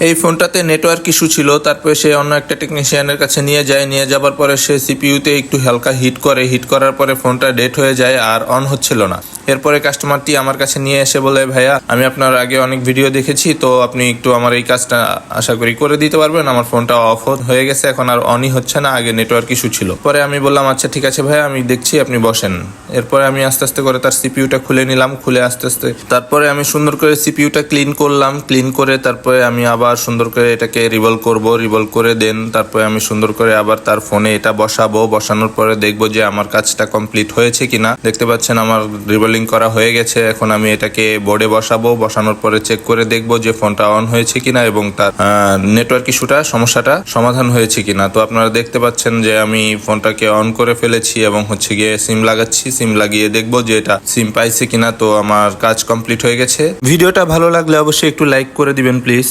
এই ফোনটাতে network issue ছিল, তারপরে সে অন্য একটা টেকনিশিয়ানের কাছে নিয়ে যাবার পরে সে সিপিইউতে একটু হালকা হিট করার পরে ফোনটা ডেড হয়ে যায় আর অন হচ্ছিল না। এরপরে কাস্টমারটি আমার কাছে নিয়ে এসে বলে, ভাইয়া আমি আপনার আগে অনেক ভিডিও দেখেছি, তো আপনি একটু আমার এই কাজটা আশা করি করে দিতে পারবেন। আমার ফোনটা অফ হয়ে গেছে, এখন আর অনই হচ্ছে না, আগে নেটওয়ার্ক ইস্যু ছিল। পরে আমি বললাম আচ্ছা ঠিক আছে ভাইয়া, আমি দেখছি, আপনি বসেন। এরপরে আমি আস্তে আস্তে করে তার সিপিইউটা খুলে নিলাম, খুলে আস্তে আস্তে তারপরে আমি সুন্দর করে সিপিইউটা ক্লিন করলাম। ক্লিন করে তারপরে আমি আবার সুন্দর করে এটাকে রিভলভ করে দেন তারপরে আমি সুন্দর করে আবার তার ফোনে এটা বসাবো। বসানোর পরে দেখবো যে আমার কাজটা কমপ্লিট হয়েছে কিনা। দেখতে পাচ্ছেন আমার রিভলিং করা হয়ে গেছে। এখন আমি এটাকে বোর্ডে বসাবো। বসানোর পরে চেক করে দেখবো যে ফোনটা অন হয়েছে কিনা এবং তার নেটওয়ার্ক ইস্যুটা সমস্যাটা সমাধান হয়েছে কিনা। তো আপনারা দেখতে পাচ্ছেন যে আমি ফোনটাকে অন করে ফেলেছি এবং হচ্ছে গিয়ে সিম লাগাচ্ছি। সিম লাগিয়ে দেখবো যে এটা সিম পাইছে কিনা। তো আমার কাজ কমপ্লিট হয়ে গেছে। ভিডিওটা ভালো লাগলে অবশ্যই একটু লাইক করে দিবেন প্লিজ।